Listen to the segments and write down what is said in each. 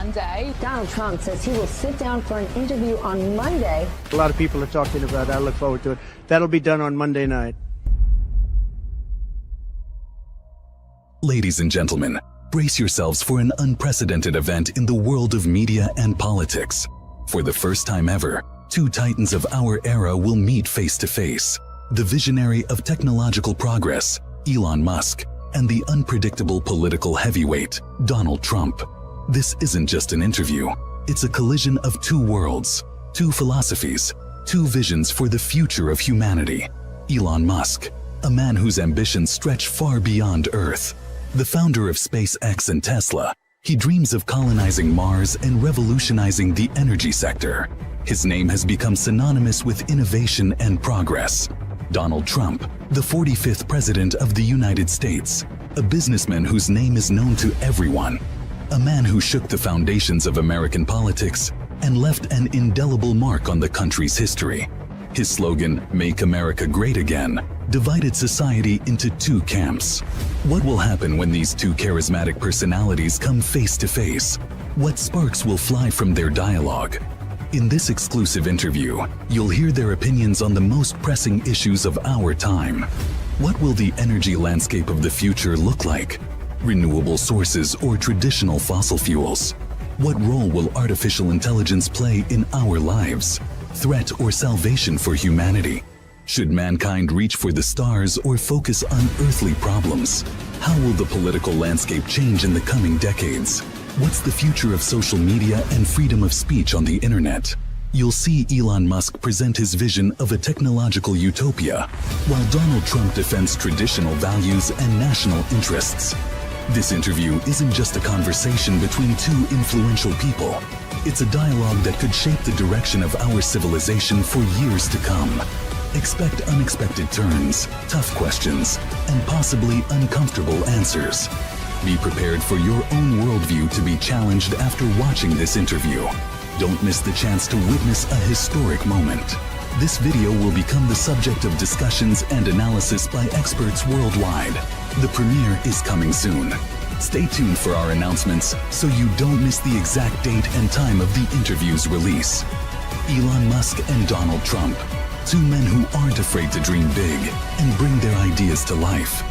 Monday. Donald Trump says he will sit down for an interview on Monday. A lot of people are talking about it. I look forward to it. That'll be done on Monday night. Ladies and gentlemen, brace yourselves for an unprecedented event in the world of media and politics. For the first time ever, two titans of our era will meet face to face. The visionary of technological progress, Elon Musk, and the unpredictable political heavyweight, Donald Trump. This isn't just an interview. It's a collision of two worlds, two philosophies, two visions for the future of humanity. Elon Musk, a man whose ambitions stretch far beyond Earth. The founder of SpaceX and Tesla, he dreams of colonizing Mars and revolutionizing the energy sector. His name has become synonymous with innovation and progress. Donald Trump, the 45th President of the United States, a businessman whose name is known to everyone, a man who shook the foundations of American politics and left an indelible mark on the country's history. His slogan, "Make America Great Again," divided society into two camps. What will happen when these two charismatic personalities come face to face? What sparks will fly from their dialogue? In this exclusive interview, you'll hear their opinions on the most pressing issues of our time. What will the energy landscape of the future look like? Renewable sources or traditional fossil fuels? What role will artificial intelligence play in our lives? Threat or salvation for humanity? Should mankind reach for the stars or focus on earthly problems? How will the political landscape change in the coming decades? What's the future of social media and freedom of speech on the internet? You'll see Elon Musk present his vision of a technological utopia, while Donald Trump defends traditional values and national interests. This interview isn't just a conversation between two influential people. It's a dialogue that could shape the direction of our civilization for years to come. Expect unexpected turns, tough questions, and possibly uncomfortable answers. Be prepared for your own worldview to be challenged after watching this interview. Don't miss the chance to witness a historic moment. This video will become the subject of discussions and analysis by experts worldwide. The premiere is coming soon. Stay tuned for our announcements so you don't miss the exact date and time of the interview's release. Elon Musk and Donald Trump, two men who aren't afraid to dream big and bring their ideas to life.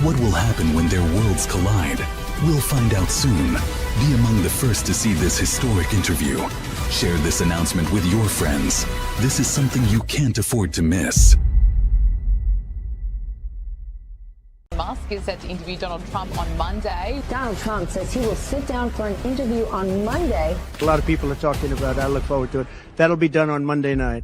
What will happen when their worlds collide? We'll find out soon. Be among the first to see this historic interview. Share this announcement with your friends. This is something you can't afford to miss. Musk is set to interview Donald Trump on Monday. Donald Trump says he will sit down for an interview on Monday. A lot of people are talking about it. I look forward to it. That'll be done on Monday night.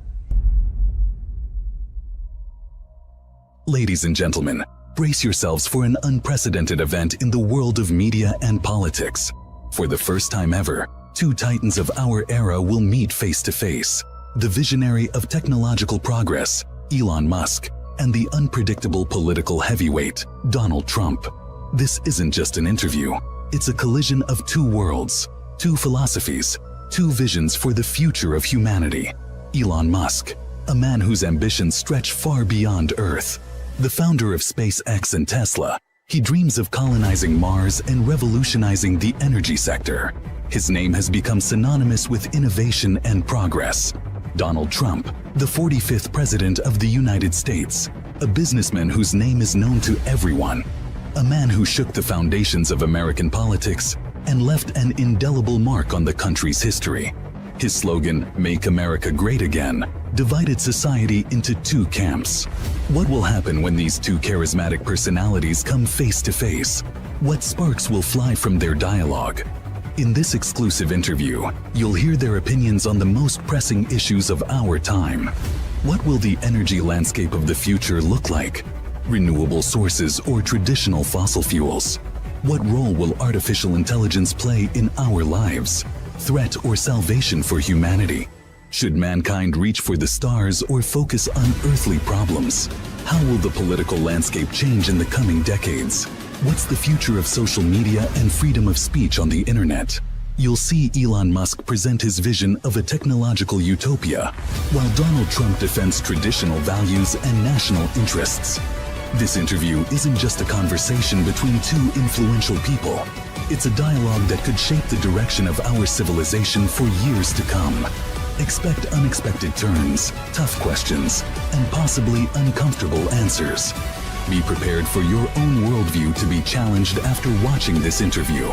Ladies and gentlemen, brace yourselves for an unprecedented event in the world of media and politics. For the first time ever, two titans of our era will meet face to face. The visionary of technological progress, Elon Musk, and the unpredictable political heavyweight, Donald Trump. This isn't just an interview. It's a collision of two worlds, two philosophies, two visions for the future of humanity. Elon Musk, a man whose ambitions stretch far beyond Earth. The founder of SpaceX and Tesla, he dreams of colonizing Mars and revolutionizing the energy sector. His name has become synonymous with innovation and progress. Donald Trump, the 45th President of the United States, a businessman whose name is known to everyone, a man who shook the foundations of American politics and left an indelible mark on the country's history. His slogan, "Make America Great Again," divided society into two camps. What will happen when these two charismatic personalities come face to face? What sparks will fly from their dialogue? In this exclusive interview, you'll hear their opinions on the most pressing issues of our time. What will the energy landscape of the future look like? Renewable sources or traditional fossil fuels? What role will artificial intelligence play in our lives? Threat or salvation for humanity? Should mankind reach for the stars or focus on earthly problems? How will the political landscape change in the coming decades? What's the future of social media and freedom of speech on the internet? You'll see Elon Musk present his vision of a technological utopia, while Donald Trump defends traditional values and national interests. This interview isn't just a conversation between two influential people. It's a dialogue that could shape the direction of our civilization for years to come. Expect unexpected turns, tough questions, and possibly uncomfortable answers. Be prepared for your own worldview to be challenged after watching this interview.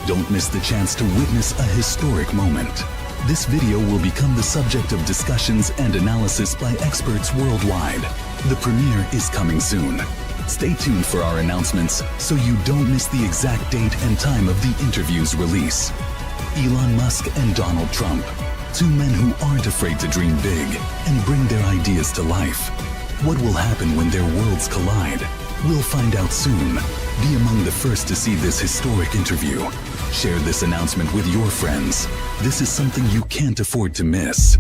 Don't miss the chance to witness a historic moment. This video will become the subject of discussions and analysis by experts worldwide. The premiere is coming soon. Stay tuned for our announcements so you don't miss the exact date and time of the interview's release. Elon Musk and Donald Trump, two men who aren't afraid to dream big and bring their ideas to life. What will happen when their worlds collide? We'll find out soon. Be among the first to see this historic interview. Share this announcement with your friends. This is something you can't afford to miss.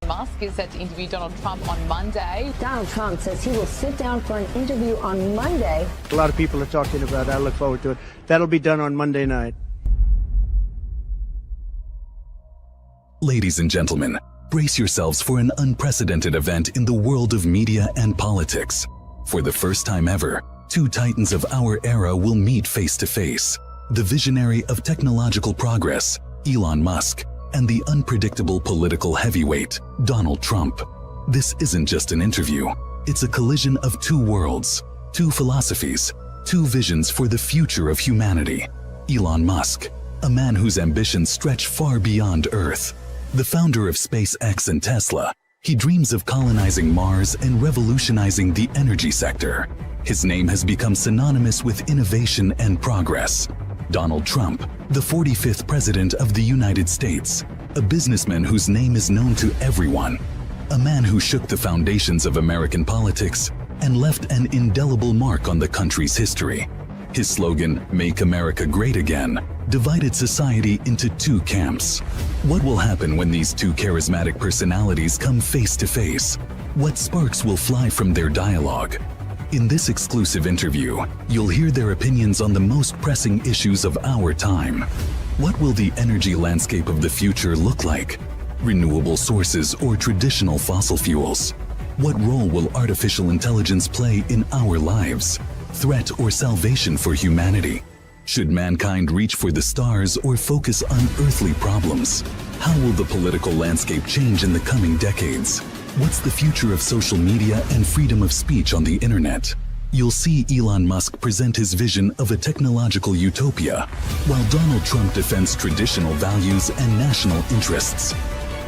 Musk is set to interview Donald Trump on Monday. Donald Trump says he will sit down for an interview on Monday. A lot of people are talking about it. I look forward to it. That'll be done on Monday night. Ladies and gentlemen, brace yourselves for an unprecedented event in the world of media and politics. For the first time ever, two titans of our era will meet face to face. The visionary of technological progress, Elon Musk, and the unpredictable political heavyweight, Donald Trump. This isn't just an interview. It's a collision of two worlds, two philosophies, two visions for the future of humanity. Elon Musk, a man whose ambitions stretch far beyond Earth. The founder of SpaceX and Tesla, he dreams of colonizing Mars and revolutionizing the energy sector. His name has become synonymous with innovation and progress. Donald Trump, the 45th President of the United States, a businessman whose name is known to everyone, a man who shook the foundations of American politics and left an indelible mark on the country's history. His slogan, "Make America Great Again," divided society into two camps. What will happen when these two charismatic personalities come face to face? What sparks will fly from their dialogue? In this exclusive interview, you'll hear their opinions on the most pressing issues of our time. What will the energy landscape of the future look like? Renewable sources or traditional fossil fuels? What role will artificial intelligence play in our lives? Threat or salvation for humanity? Should mankind reach for the stars or focus on earthly problems? How will the political landscape change in the coming decades? What's the future of social media and freedom of speech on the internet? You'll see Elon Musk present his vision of a technological utopia, while Donald Trump defends traditional values and national interests.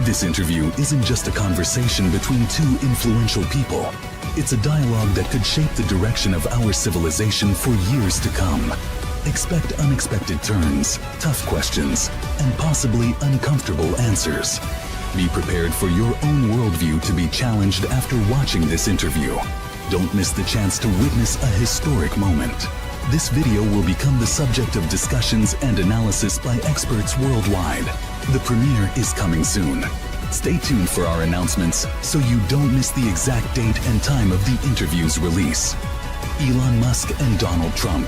This interview isn't just a conversation between two influential people. It's a dialogue that could shape the direction of our civilization for years to come. Expect unexpected turns, tough questions, and possibly uncomfortable answers. Be prepared for your own worldview to be challenged after watching this interview. Don't miss the chance to witness a historic moment. This video will become the subject of discussions and analysis by experts worldwide. The premiere is coming soon. Stay tuned for our announcements so you don't miss the exact date and time of the interview's release. Elon Musk and Donald Trump,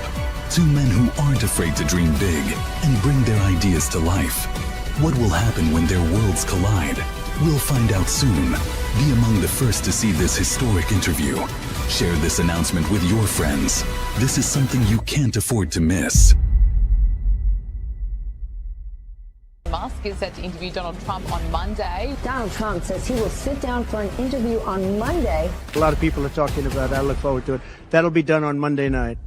two men who aren't afraid to dream big and bring their ideas to life. What will happen when their worlds collide? We'll find out soon. Be among the first to see this historic interview. Share this announcement with your friends. This is something you can't afford to miss. Musk is set to interview Donald Trump on Monday. Donald Trump says he will sit down for an interview on Monday. A lot of people are talking about it. I look forward to it. That'll be done on Monday night.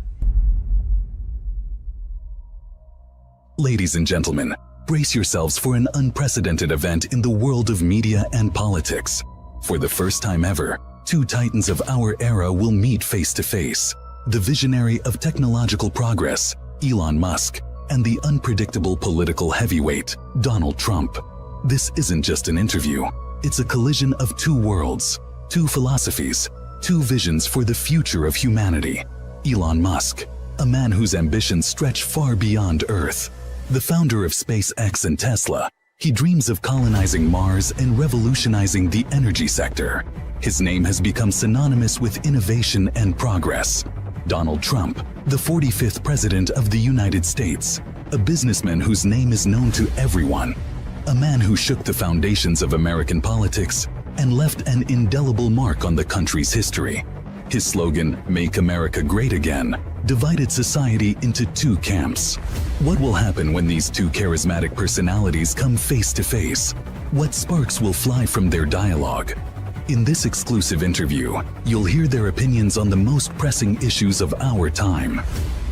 Ladies and gentlemen, brace yourselves for an unprecedented event in the world of media and politics. For the first time ever, two titans of our era will meet face to face. The visionary of technological progress, Elon Musk, and the unpredictable political heavyweight, Donald Trump. This isn't just an interview. It's a collision of two worlds, two philosophies, two visions for the future of humanity. Elon Musk, a man whose ambitions stretch far beyond Earth. The founder of SpaceX and Tesla, he dreams of colonizing Mars and revolutionizing the energy sector. His name has become synonymous with innovation and progress. Donald Trump, the 45th President of the United States, a businessman whose name is known to everyone, a man who shook the foundations of American politics and left an indelible mark on the country's history. His slogan, "Make America Great Again," divided society into two camps. What will happen when these two charismatic personalities come face to face? What sparks will fly from their dialogue? In this exclusive interview, you'll hear their opinions on the most pressing issues of our time.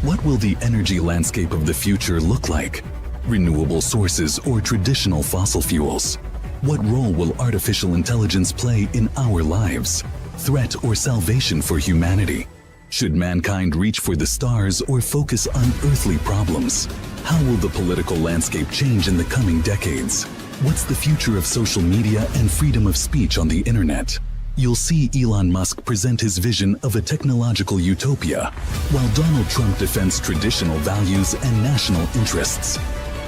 What will the energy landscape of the future look like? Renewable sources or traditional fossil fuels? What role will artificial intelligence play in our lives? Threat or salvation for humanity? Should mankind reach for the stars or focus on earthly problems? How will the political landscape change in the coming decades? What's the future of social media and freedom of speech on the internet? You'll see Elon Musk present his vision of a technological utopia, while Donald Trump defends traditional values and national interests.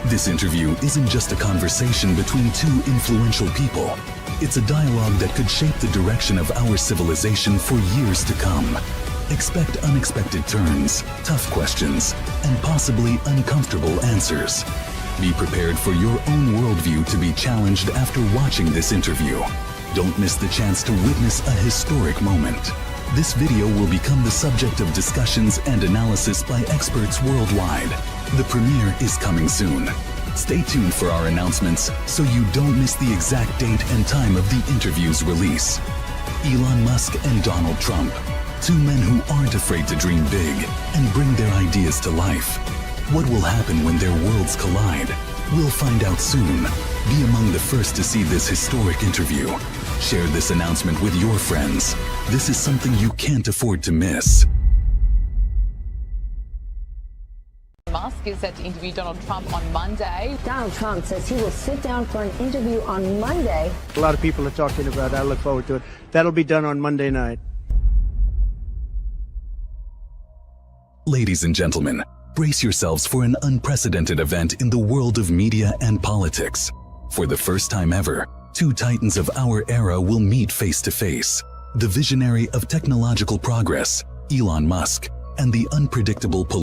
This interview isn't just a conversation between two influential people. It's a dialogue that could shape the direction of our civilization for years to come. Expect unexpected turns, tough questions, and possibly uncomfortable answers. Be prepared for your own worldview to be challenged after watching this interview. Don't miss the chance to witness a historic moment. This video will become the subject of discussions and analysis by experts worldwide. The premiere is coming soon. Stay tuned for our announcements so you don't miss the exact date and time of the interview's release. Elon Musk and Donald Trump, two men who aren't afraid to dream big and bring their ideas to life. What will happen when their worlds collide? We'll find out soon. Be among the first to see this historic interview. Share this announcement with your friends. This is something you can't afford to miss. Musk is set to interview Donald Trump on Monday. Donald Trump says he will sit down for an interview on Monday. A lot of people are talking about it. I look forward to it. That'll be done on Monday night. Ladies and gentlemen, brace yourselves for an unprecedented event in the world of media and politics. For the first time ever, two titans of our era will meet face to face. The visionary of technological progress, Elon Musk, and the unpredictable